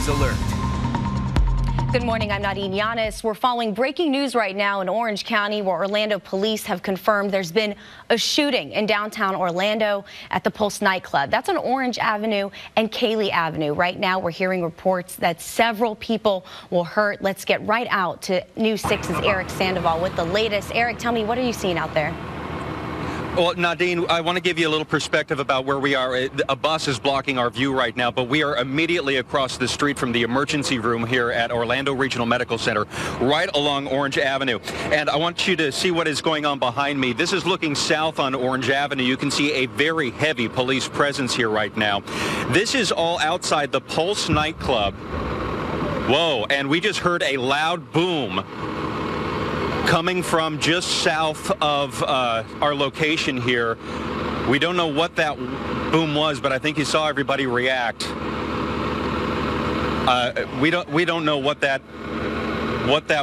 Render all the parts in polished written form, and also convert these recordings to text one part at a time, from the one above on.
News Alert. Good morning, I'm Nadine Yanis. We're following breaking news right now in Orange County, where Orlando police have confirmed there's been a shooting in downtown Orlando at the Pulse nightclub. That's on Orange Avenue and Cayley Avenue. Right now, we're hearing reports that several people were hurt. Let's get right out to News 6's Eric Sandoval with the latest. Eric, tell me, what are you seeing out there? Well, Nadine, I want to give you a little perspective about where we are. A bus is blocking our view right now, but we are immediately across the street from the emergency room here at Orlando Regional Medical Center, right along Orange Avenue. And I want you to see what is going on behind me. This is looking south on Orange Avenue. You can see a very heavy police presence here right now. This is all outside the Pulse nightclub. Whoa, and we just heard a loud boom coming from just south of our location here. We don't know what that boom was, but I think you saw everybody react. We don't know what that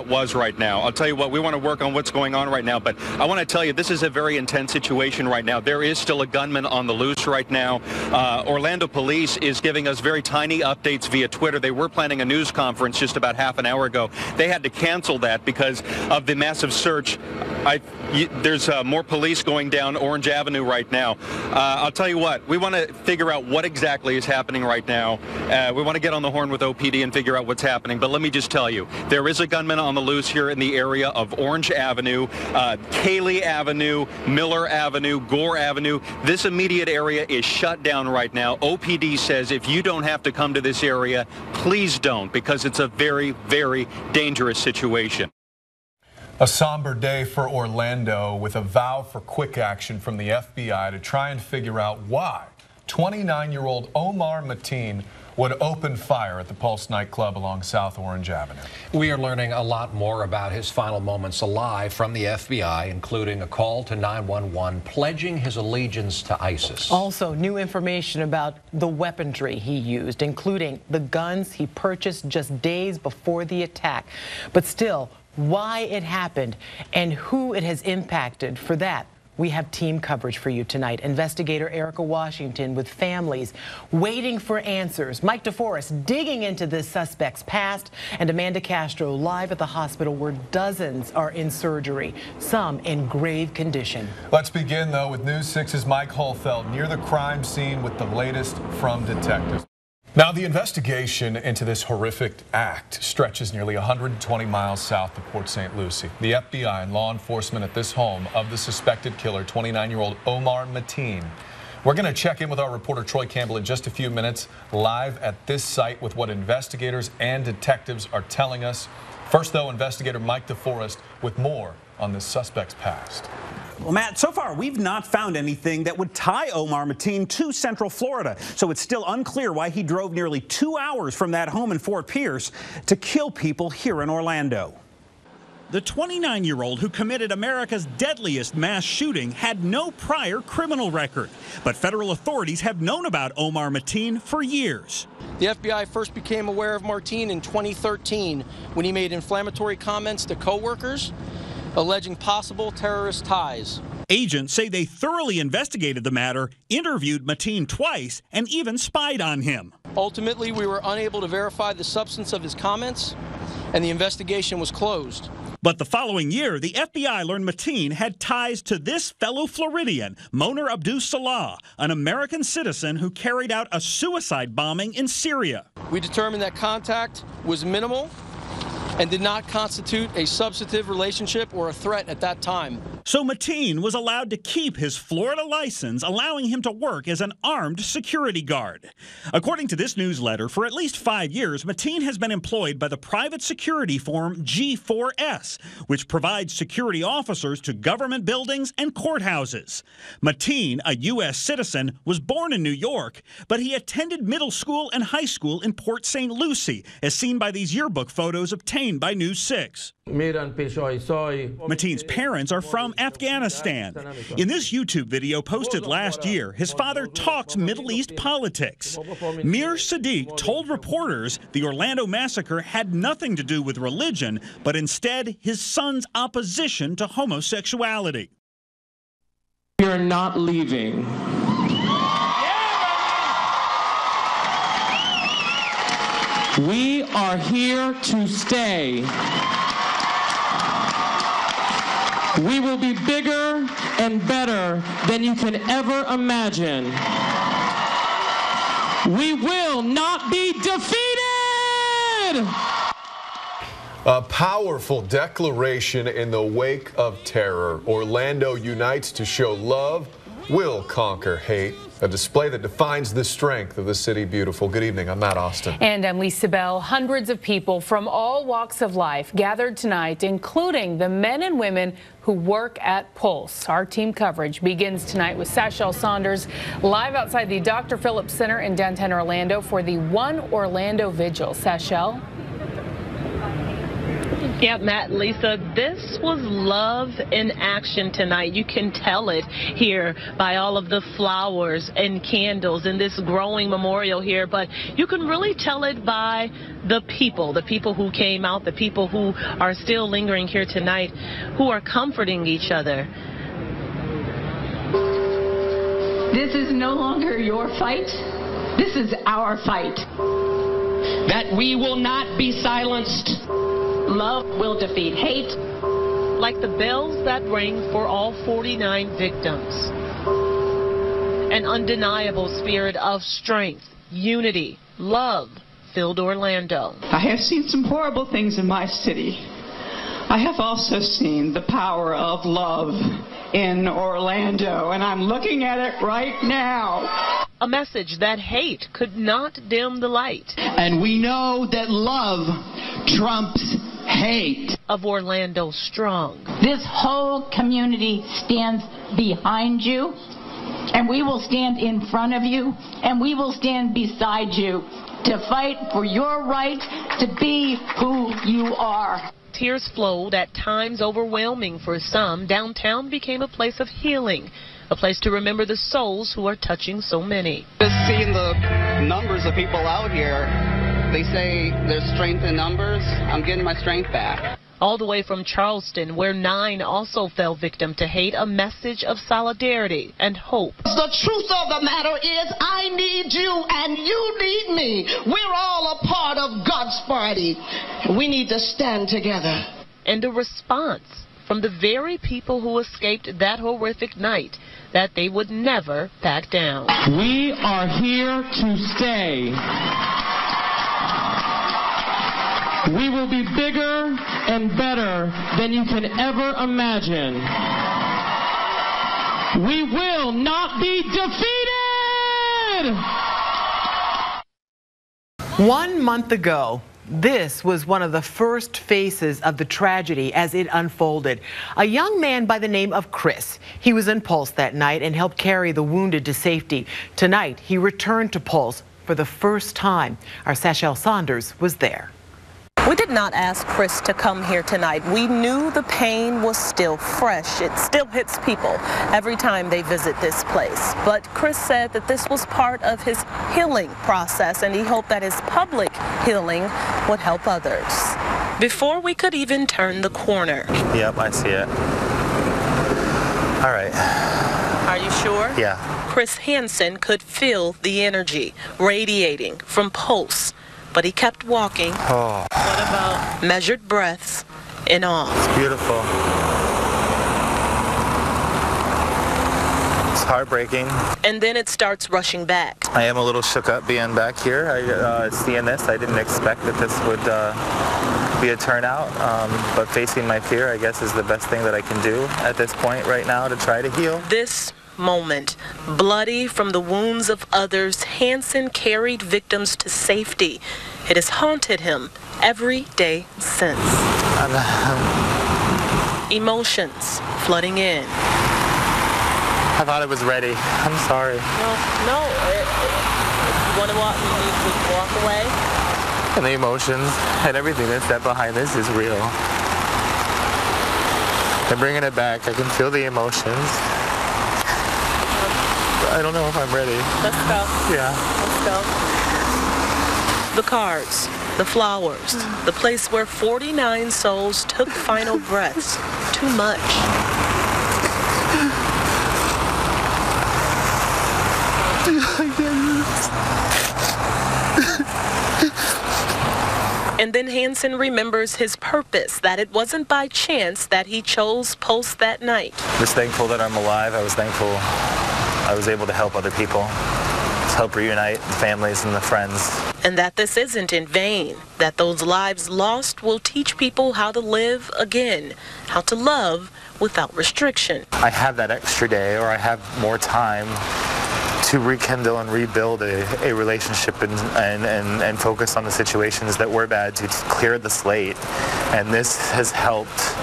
was right now. I'll tell you what, we want to work on what's going on right now, but I want to tell you, this is a very intense situation right now. There is still a gunman on the loose right now. Orlando police is giving us very tiny updates via Twitter. They were planning a news conference just about half an hour ago. They had to cancel that because of the massive search. There's more police going down Orange Avenue right now. I'll tell you what, we want to figure out what exactly is happening right now. We want to get on the horn with OPD and figure out what's happening. But let me just tell you, there is a gunman on the loose here in the area of Orange Avenue, Cayley Avenue, Miller Avenue, Gore Avenue. This immediate area is shut down right now. OPD says if you don't have to come to this area, please don't, because it's a very, very dangerous situation. A somber day for Orlando, with a vow for quick action from the FBI to try and figure out why 29-year-old Omar Mateen would open fire at the Pulse nightclub along South Orange Avenue. We are learning a lot more about his final moments alive from the FBI, including a call to 911 pledging his allegiance to ISIS. Also, new information about the weaponry he used, including the guns he purchased just days before the attack. But still, why it happened and who it has impacted. For that, we have team coverage for you tonight. Investigator Erica Washington with families waiting for answers. Mike DeForest digging into this suspect's past, and Amanda Castro live at the hospital where dozens are in surgery, some in grave condition. Let's begin, though, with News 6's Mike Holfeld near the crime scene with the latest from detectives. Now, the investigation into this horrific act stretches nearly 120 miles south of Port St. Lucie. The FBI and law enforcement at this home of the suspected killer, 29-year-old Omar Mateen. We're going to check in with our reporter Troy Campbell in just a few minutes, live at this site with what investigators and detectives are telling us. First, though, investigator Mike DeForest with more on this suspect's past. Well, Matt, so far we've not found anything that would tie Omar Mateen to Central Florida, so it's still unclear why he drove nearly 2 hours from that home in Fort Pierce to kill people here in Orlando. The 29-year-old who committed America's deadliest mass shooting had no prior criminal record, but federal authorities have known about Omar Mateen for years. The FBI first became aware of Mateen in 2013 when he made inflammatory comments to coworkers alleging possible terrorist ties. Agents say they thoroughly investigated the matter, interviewed Mateen twice, and even spied on him. Ultimately, we were unable to verify the substance of his comments, and the investigation was closed. But the following year, the FBI learned Mateen had ties to this fellow Floridian, Moner Abdus-Salah, an American citizen who carried out a suicide bombing in Syria. We determined that contact was minimal and did not constitute a substantive relationship or a threat at that time. So Mateen was allowed to keep his Florida license, allowing him to work as an armed security guard. According to this newsletter, for at least 5 years, Mateen has been employed by the private security firm G4S, which provides security officers to government buildings and courthouses. Mateen, a U.S. citizen, was born in New York, but he attended middle school and high school in Port St. Lucie, as seen by these yearbook photos obtained by News 6. Mateen's parents are from Afghanistan. In this YouTube video posted last year, his father talks Middle East politics. Mir Sadiq told reporters the Orlando massacre had nothing to do with religion, but instead his son's opposition to homosexuality. You're not leaving. We are here to stay. We will be bigger and better than you can ever imagine. We will not be defeated! A powerful declaration in the wake of terror. Orlando unites to show love will conquer hate. A display that defines the strength of the city beautiful. Good evening. I'm Matt Austin. And I'm Lisa Bell. Hundreds of people from all walks of life gathered tonight, including the men and women who work at Pulse. Our team coverage begins tonight with Sachelle Saunders live outside the Dr. Phillips Center in downtown Orlando for the One Orlando Vigil. Sachelle? Yeah, Matt, Lisa, this was love in action tonight. You can tell it here by all of the flowers and candles in this growing memorial here, but you can really tell it by the people who came out, the people who are still lingering here tonight, who are comforting each other. This is no longer your fight. This is our fight. That we will not be silenced. Love will defeat hate. Like the bells that rang for all 49 victims. An undeniable spirit of strength, unity, love filled Orlando. I have seen some horrible things in my city. I have also seen the power of love in Orlando, and I'm looking at it right now. A message that hate could not dim the light. And we know that love trumps hate. Of Orlando strong. This whole community stands behind you, and we will stand in front of you, and we will stand beside you to fight for your right to be who you are. Tears flowed, at times overwhelming for some. Downtown became a place of healing, a place to remember the souls who are touching so many. Just seeing the numbers of people out here, they say there's strength in numbers. I'm getting my strength back. All the way from Charleston, where 9 also fell victim to hate, a message of solidarity and hope. The truth of the matter is I need you and you need me. We're all a part of God's party. We need to stand together. And a response from the very people who escaped that horrific night, that they would never back down. We are here to stay. We will be bigger and better than you can ever imagine. We will not be defeated! 1 month ago, this was one of the first faces of the tragedy as it unfolded. A young man by the name of Chris. He was in Pulse that night and helped carry the wounded to safety. Tonight, he returned to Pulse for the first time. Our Sachelle Saunders was there. We did not ask Chris to come here tonight. We knew the pain was still fresh. It still hits people every time they visit this place. But Chris said that this was part of his healing process, and he hoped that his public healing would help others. Before we could even turn the corner. Yep, I see it. All right. Are you sure? Yeah. Chris Hansen could feel the energy radiating from Pulse, but he kept walking. Oh. What about measured breaths in awe? It's beautiful. It's heartbreaking. And then it starts rushing back. I am a little shook up being back here. Seeing this, I didn't expect that this would be a turnout, but facing my fear, I guess, is the best thing that I can do at this point right now to try to heal. This moment, bloody from the wounds of others, Hansen carried victims to safety. It has haunted him every day since. Emotions flooding in. I thought I was ready. I'm sorry. No. You want to walk? You need to walk away. And the emotions and everything that's set behind this is real. I'm bringing it back. I can feel the emotions. I don't know if I'm ready. Let's go. Yeah. Let's go. The cards, the flowers, the place where 49 souls took final breaths. Too much. And then Hansen remembers his purpose, that it wasn't by chance that he chose Pulse that night. Just thankful that I'm alive. I was thankful I was able to help other people, to help reunite the families and the friends. And that this isn't in vain, that those lives lost will teach people how to live again, how to love without restriction. I have that extra day, or I have more time to rekindle and rebuild a relationship and focus on the situations that were bad, to clear the slate. And this has helped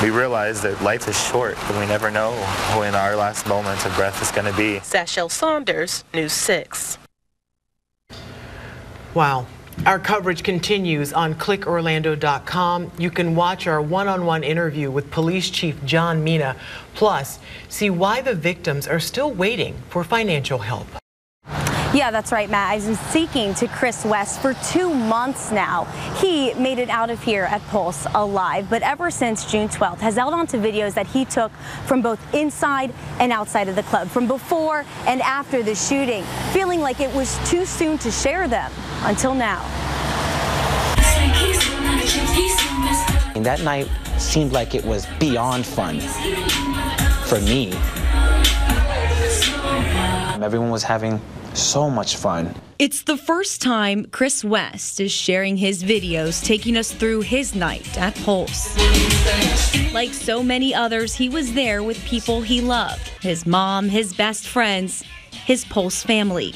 me realize that life is short and we never know when our last moment of breath is going to be. Sashel Saunders, News 6. Wow. Our coverage continues on clickorlando.com. You can watch our one-on-one interview with Police Chief John Mina, plus see why the victims are still waiting for financial help. Yeah, that's right, Matt. I've been speaking to Chris West for 2 months now. He made it out of here at Pulse alive, but ever since June 12th has held on to videos that he took from both inside and outside of the club, from before and after the shooting, feeling like it was too soon to share them until now. And that night seemed like it was beyond fun for me. Everyone was having so much fun. It's the first time Chris West is sharing his videos, taking us through his night at Pulse. Like so many others, he was there with people he loved, his mom, his best friends, his Pulse family,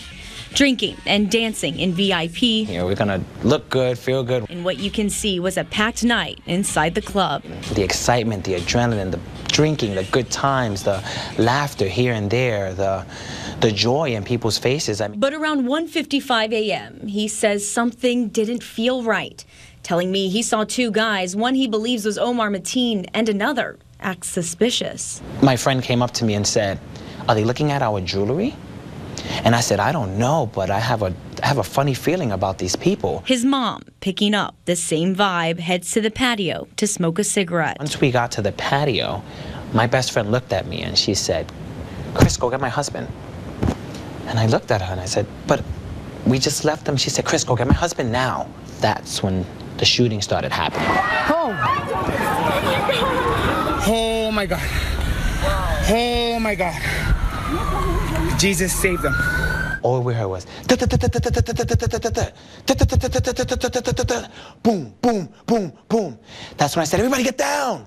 drinking and dancing in VIP. You know, we're gonna look good, feel good. And what you can see was a packed night inside the club. The excitement, the adrenaline, the drinking, the good times, the laughter here and there, the joy in people's faces. But around 1:55 a.m., he says something didn't feel right, telling me he saw 2 guys, one he believes was Omar Mateen and another act suspicious. My friend came up to me and said, "Are they looking at our jewelry?" And I said, "I don't know, but I have a funny feeling about these people." His mom, picking up the same vibe, heads to the patio to smoke a cigarette. Once we got to the patio, my best friend looked at me and she said, "Chris, go get my husband." And I looked at her and I said, "But we just left them." She said, "Chris, go get my husband now." That's when the shooting started happening. Oh my God. Oh my God. Jesus saved them. All we heard was boom, boom, boom, boom. That's when I said, "Everybody get down."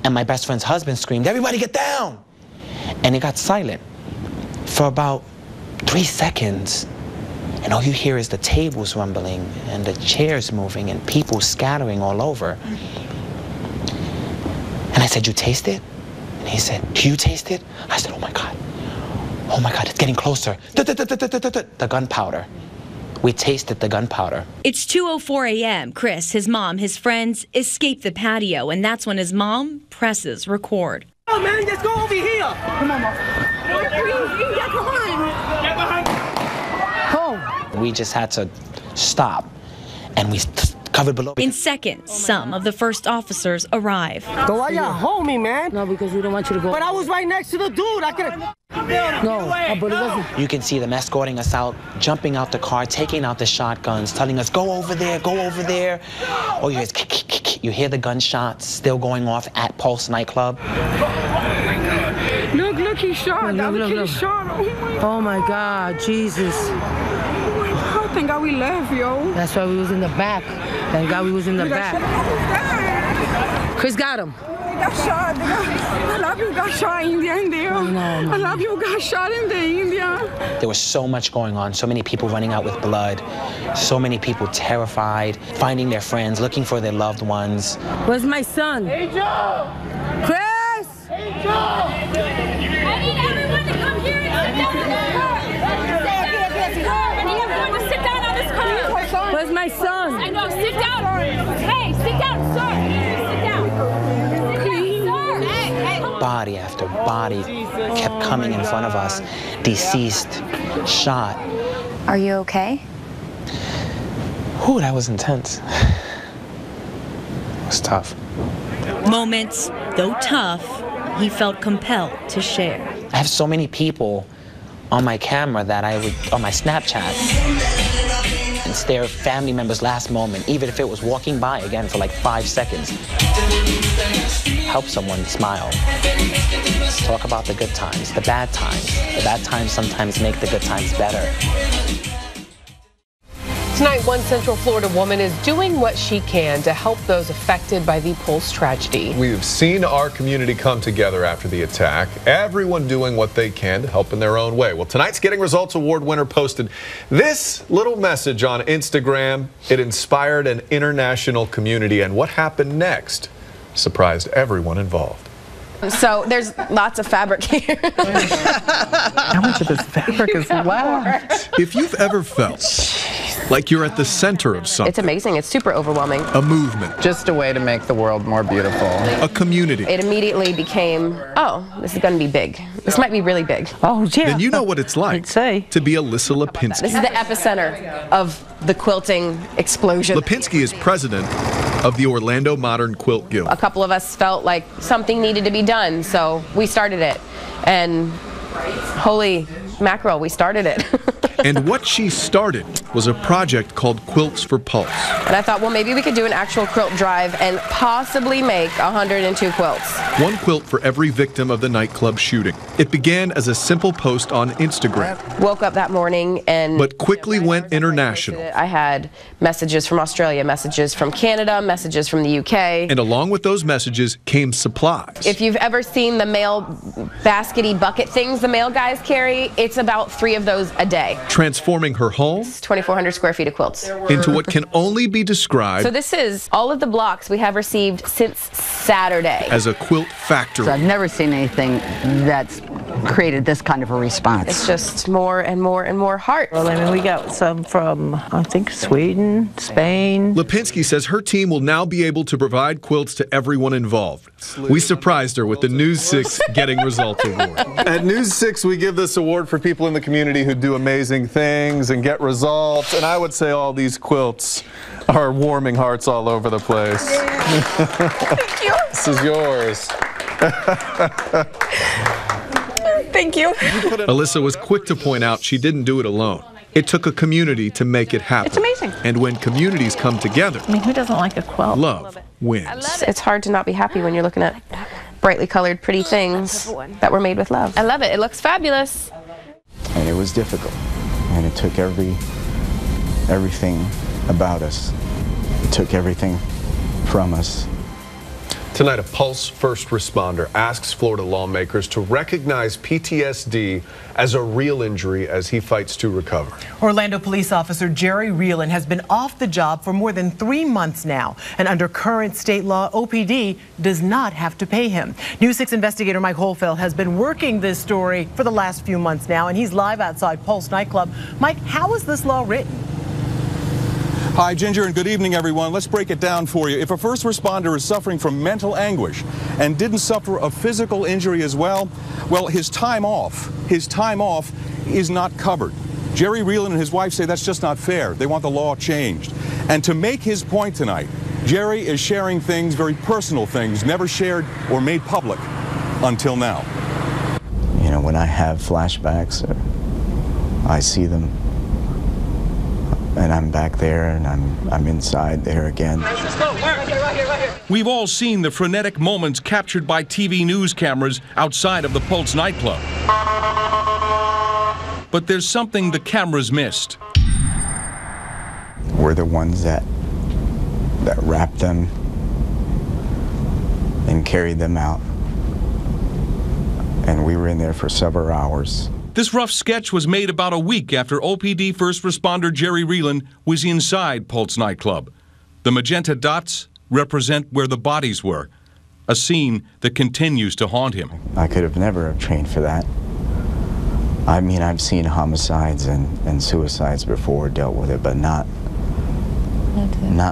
And my best friend's husband screamed, "Everybody get down." And it got silent for about 3 seconds. And all you hear is the tables rumbling and the chairs moving and people scattering all over. And I said, "You taste it?" And he said, "Do you taste it?" I said, "Oh my God. Oh my God, it's getting closer." The gunpowder. We tasted the gunpowder. It's 2:04 a.m. Chris, his mom, his friends escape the patio, and that's when his mom presses record. Oh man, let's go over here. Come on, Mom. Come on. Get behind. Oh. We just had to stop, and we covered below. In seconds, some of the first officers arrive. So why y'all hold me, man? No, because we don't want you to go. But I was right next to the dude. I could. No, but it wasn't. You can see them escorting us out, jumping out the car, taking out the shotguns, telling us, "Go over there, go over there." Or you hear the gunshots still going off at Pulse nightclub. Look, he shot. Look. Shot. Oh my God, Jesus. Oh, thank God we left, yo. That's why we was in the back. Thank God we was in the back. Chris got him. He got shot. I love you got shot in India. I love you got shot in the India. There was so much going on, so many people running out with blood, so many people terrified, finding their friends, looking for their loved ones. Where's my son? Hey, Joe! Chris! Hey, Joe! I need everyone to come here and sit down on this car. I need everyone to sit down on this car. Where's my son? I know, sit down. Hey, sit down, sir. Sit down. Body after body kept coming in front of us, deceased, shot. Are you okay? Ooh, that was intense. It was tough. Moments, though tough, he felt compelled to share. I have so many people on my camera that on my Snapchat, moments, their family members' last moment, even if it was walking by again for like 5 seconds. Help someone smile. Talk about the good times, the bad times. The bad times sometimes make the good times better. Tonight, one Central Florida woman is doing what she can to help those affected by the Pulse tragedy. We've seen our community come together after the attack, everyone doing what they can to help in their own way. Well, tonight's Getting Results Award winner posted this little message on Instagram. It inspired an international community, and what happened next surprised everyone involved. So there's lots of fabric here. How much of this fabric is left? If you've ever felt like you're at the center of something, It's amazing. It's super overwhelming. a movement, Just a way to make the world more beautiful. a community, It immediately became, oh, this is going to be big. This might be really big. Oh, yeah. then you know what it's like to be Alyssa Lipinski. This is the epicenter of the quilting explosion. Lipinski is president of the Orlando Modern Quilt Guild. A couple of us felt like something needed to be done, so we started it. And holy mackerel, we started it. And what she started was a project called Quilts for Pulse. And I thought, well, maybe we could do an actual quilt drive and possibly make 102 quilts. One quilt for every victim of the nightclub shooting. It began as a simple post on Instagram, Woke up that morning and but quickly went international. I had messages from Australia, messages from Canada, messages from the UK. And along with those messages came supplies. If you've ever seen the mail baskety bucket things the mail guys carry, it's about 3 of those a day. Transforming her home 2,400 square feet of quilts. into what can only be described So this is all of the blocks we have received since Saturday. as a quilt factory. I've never seen anything that's created this kind of a response. It's just more and more and more heart. Well, I mean, we got some from, I think, Sweden, Spain. Lipinski says her team will now be able to provide quilts to everyone involved. We surprised her with the News 6 Getting Results Award. At News 6, we give this award for people in the community who do amazing things and get results. And I would say all these quilts are warming hearts all over the place. Thank you. This is yours. Thank you. Alyssa was quick to point out she didn't do it alone. It took a community to make it happen. It's amazing. And when communities come together, I mean, who doesn't like a quilt? love wins. It's hard to not be happy when you're looking at brightly colored, pretty things that were made with love. I love it. It looks fabulous. And it was difficult. And it took everything about us. It took everything from us. Tonight, a Pulse first responder asks Florida lawmakers to recognize PTSD as a real injury as he fights to recover. Orlando police officer Jerry Reelan has been off the job for more than 3 months now. And under current state law, OPD does not have to pay him. News 6 investigator Mike Holfeld has been working this story for the last few months now, and he's live outside Pulse nightclub. Mike, how is this law written? Hi, Ginger, and good evening, everyone. Let's break it down for you. If a first responder is suffering from mental anguish and didn't suffer a physical injury as well, his time off is not covered. Jerry Reelan and his wife say that's just not fair. They want the law changed. And to make his point tonight, Jerry is sharing things, very personal things, never shared or made public until now. You know, when I have flashbacks, I see them, and I'm back there, and I'm inside there again. We've all seen the frenetic moments captured by TV news cameras outside of the Pulse nightclub. But there's something the cameras missed. We're the ones that wrapped them and carried them out. And we were in there for several hours. This rough sketch was made about a week after OPD first responder Jerry Reelan was inside Pulse nightclub. The magenta dots represent where the bodies were, a scene that continues to haunt him. I could have never have trained for that. I mean, I've seen homicides and suicides before, dealt with it, but not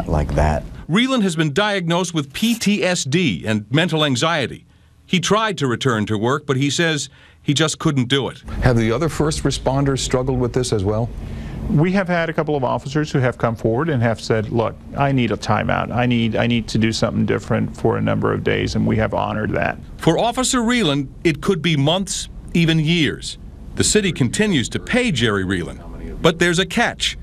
like that. Reelan has been diagnosed with PTSD and mental anxiety. He tried to return to work, but he says he just couldn't do it. Have the other first responders struggled with this as well? We have had a couple of officers who have come forward and have said, look, I need a timeout. I need to do something different for a number of days, and we have honored that. For Officer Reelan, it could be months, even years. The city continues to pay Jerry Reelan. But there's a catch.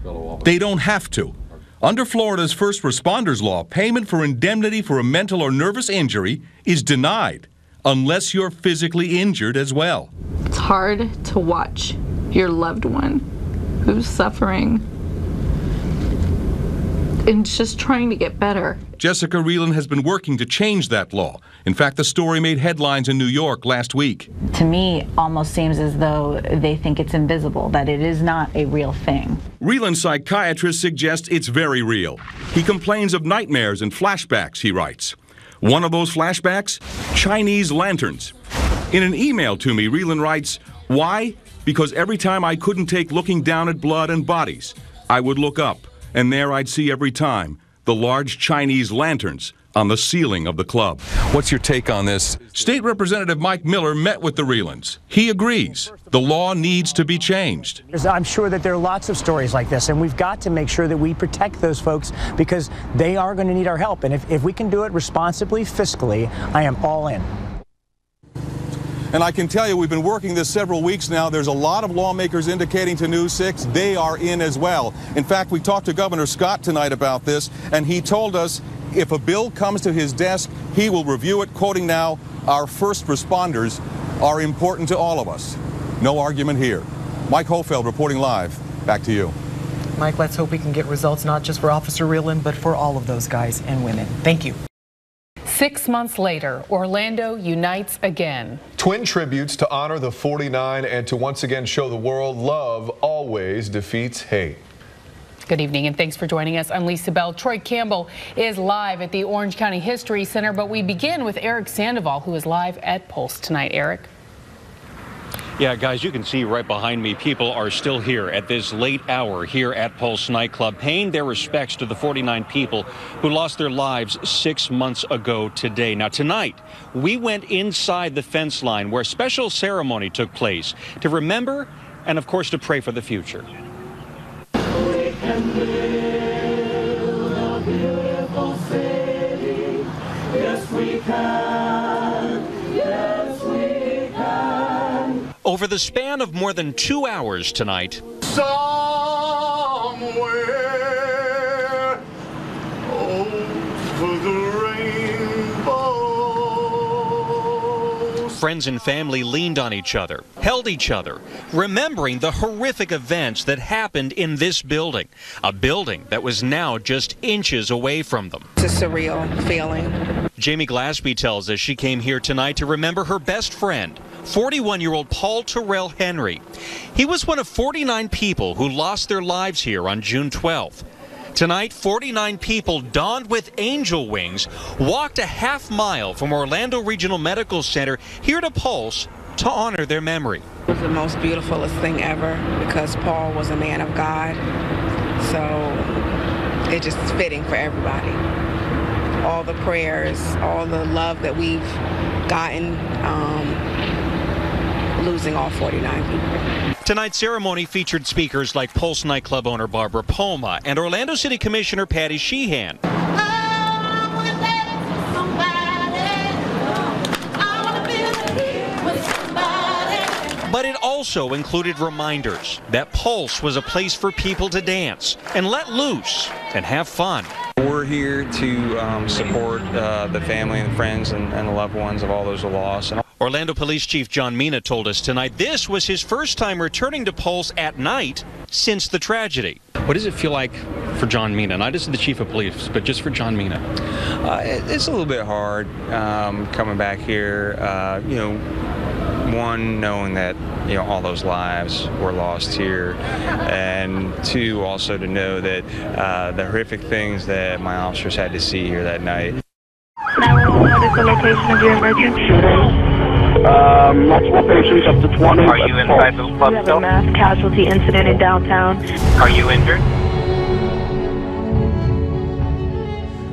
They don't have to. Under Florida's first responders law, payment for indemnity for a mental or nervous injury is denied unless you're physically injured as well. It's hard to watch your loved one who's suffering and just trying to get better. Jessica Reeland has been working to change that law. In fact, the story made headlines in New York last week. To me, almost seems as though they think it's invisible, that it is not a real thing. Reeland's psychiatrist suggests it's very real. He complains of nightmares and flashbacks, he writes. One of those flashbacks? Chinese lanterns. In an email to me, Reeland writes, "Why? Because every time I couldn't take looking down at blood and bodies, I would look up, and there I'd see every time the large Chinese lanterns on the ceiling of the club." What's your take on this? State Representative Mike Miller met with the Reelands. He agrees the law needs to be changed. I'm sure that there are lots of stories like this, and we've got to make sure that we protect those folks because they are going to need our help. And if we can do it responsibly, fiscally, I am all in. And I can tell you, we've been working this several weeks now. There's a lot of lawmakers indicating to News 6 they are in as well. In fact, we talked to Governor Scott tonight about this, and he told us if a bill comes to his desk, he will review it, quoting now, "Our first responders are important to all of us." No argument here. Mike Holfeld reporting live. Back to you. Mike, let's hope we can get results not just for Officer Reeland, but for all of those guys and women. Thank you. 6 months later, Orlando unites again. Twin tributes to honor the 49 and to once again show the world love always defeats hate. Good evening and thanks for joining us. I'm Lisa Bell. Troy Campbell is live at the Orange County History Center, but we begin with Eric Sandoval, who is live at Pulse tonight. Eric. Yeah, guys, you can see right behind me, people are still here at this late hour here at Pulse nightclub, paying their respects to the 49 people who lost their lives 6 months ago today. Now, tonight, we went inside the fence line where a special ceremony took place to remember and, of course, to pray for the future. We can build a beautiful city. Yes, we can. Yes, we can. Over the span of more than 2 hours tonight, Somewhere over the rainbow. friends and family leaned on each other, held each other, remembering the horrific events that happened in this building, a building that was now just inches away from them. It's a surreal feeling. Jamie Glaspie tells us she came here tonight to remember her best friend, 41-year-old Paul Terrell Henry. He was one of 49 people who lost their lives here on June 12th. Tonight, 49 people donned with angel wings walked a half-mile from Orlando Regional Medical Center here to Pulse to honor their memory. It was the most beautifulest thing ever because Paul was a man of God. So it's just fitting for everybody. All the prayers, all the love that we've gotten, losing all 49 people. Tonight's ceremony featured speakers like Pulse nightclub owner Barbara Poma and Orlando City Commissioner Patty Sheehan. But it also included reminders that Pulse was a place for people to dance and let loose and have fun. We're here to support the family and friends and the loved ones of all those who lost. Orlando Police Chief John Mina told us tonight this was his first time returning to Pulse at night since the tragedy. What does it feel like for John Mina, not just the Chief of Police, but just for John Mina? It's a little bit hard coming back here, you know, one, knowing that, you know, all those lives were lost here, and two, also to know that the horrific things that my officers had to see here that night. 911, what is the location of your emergency? Multiple patients up to 20. Are you inside the club still? We have a mass casualty incident in downtown. Are you injured?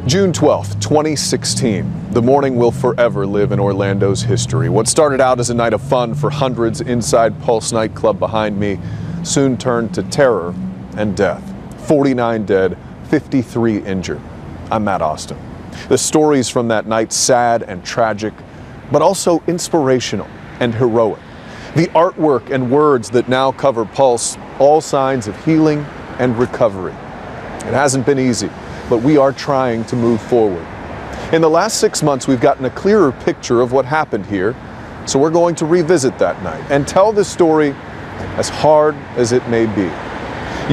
June 12th, 2016. The morning will forever live in Orlando's history. What started out as a night of fun for hundreds inside Pulse nightclub behind me soon turned to terror and death. 49 dead, 53 injured. I'm Matt Austin. The stories from that night, sad and tragic, but also inspirational and heroic. The artwork and words that now cover Pulse all signs of healing and recovery. It hasn't been easy, but we are trying to move forward. In the last 6 months, we've gotten a clearer picture of what happened here, so we're going to revisit that night and tell the story as hard as it may be.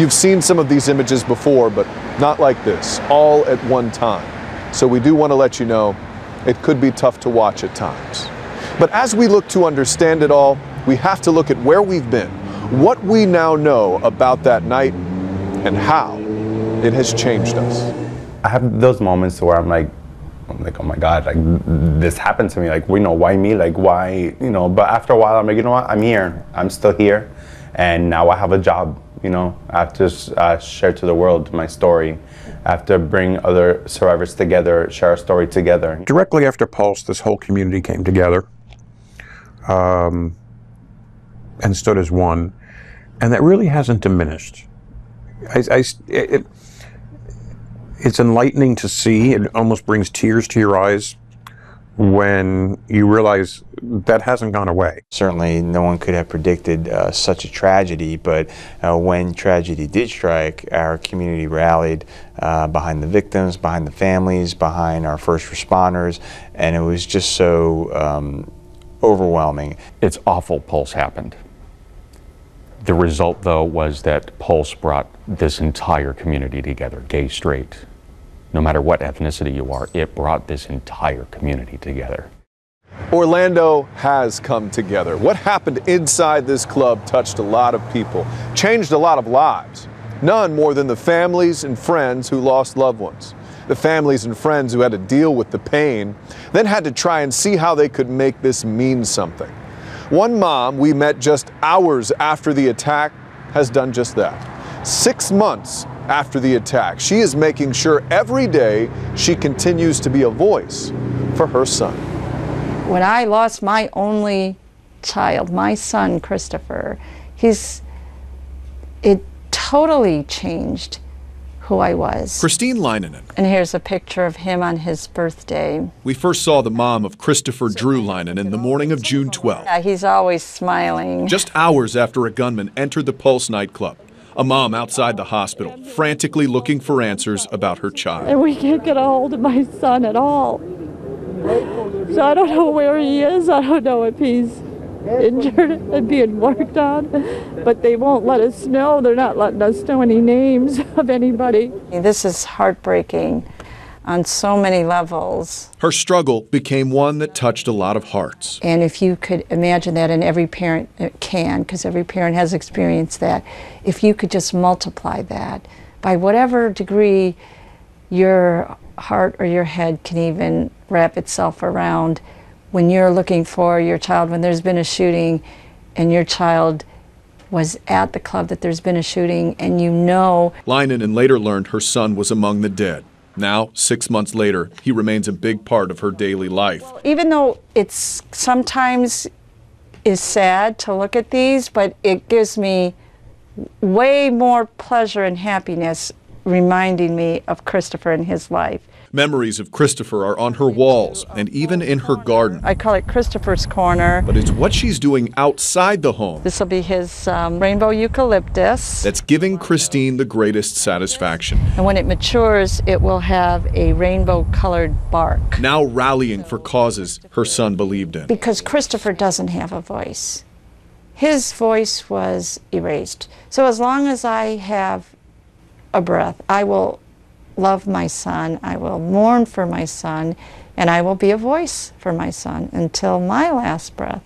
You've seen some of these images before, but not like this, all at one time. So we do want to let you know it could be tough to watch at times. But as we look to understand it all, we have to look at where we've been, what we now know about that night, and how it has changed us. I have those moments where I'm like, oh my God, like this happened to me. Like, why me? Like, why, but after a while, I'm like, you know what? I'm here. I'm still here. And now I have a job, I have to share to the world my story. I have to bring other survivors together, share our story together. Directly after Pulse, this whole community came together and stood as one. And that really hasn't diminished. It's enlightening to see. It almost brings tears to your eyes when you realize that hasn't gone away. Certainly no one could have predicted such a tragedy, but when tragedy did strike, our community rallied behind the victims, behind the families, behind our first responders, and it was just so overwhelming. It's awful Pulse happened. The result, though, was that Pulse brought this entire community together, gay, straight. No matter what ethnicity you are, it brought this entire community together. Orlando has come together. What happened inside this club touched a lot of people, changed a lot of lives. None more than the families and friends who lost loved ones. The families and friends who had to deal with the pain, then had to try and see how they could make this mean something. One mom we met just hours after the attack has done just that. 6 months after the attack, she is making sure every day she continues to be a voice for her son. When I lost my only child, my son Christopher, it totally changed who I was. Christine Leinonen. And here's a picture of him on his birthday. We first saw the mom of Christopher Drew Leinonen the morning of June 12th. Yeah, he's always smiling. Just hours after a gunman entered the Pulse nightclub. A mom outside the hospital, frantically looking for answers about her child. And we can't get a hold of my son at all. So I don't know where he is. I don't know if he's injured and being worked on. But they won't let us know. They're not letting us know any names of anybody. This is heartbreaking on so many levels. Her struggle became one that touched a lot of hearts. And if you could imagine that, and every parent can, because every parent has experienced that, if you could just multiply that by whatever degree your heart or your head can even wrap itself around when you're looking for your child, when there's been a shooting and your child was at the club that there's been a shooting, and you know. Leinonen later learned her son was among the dead. Now, 6 months later, he remains a big part of her daily life. Even though it's sometimes is sad to look at these, but it gives me way more pleasure and happiness reminding me of Christopher and his life. Memories of Christopher are on her walls and even in her garden. I call it Christopher's Corner. But it's what she's doing outside the home. This will be his rainbow eucalyptus. That's giving Christine the greatest satisfaction. And when it matures, it will have a rainbow-colored bark. Now rallying for causes her son believed in. Because Christopher doesn't have a voice. His voice was erased. So as long as I have a breath, I will love my son, I will mourn for my son, and I will be a voice for my son until my last breath.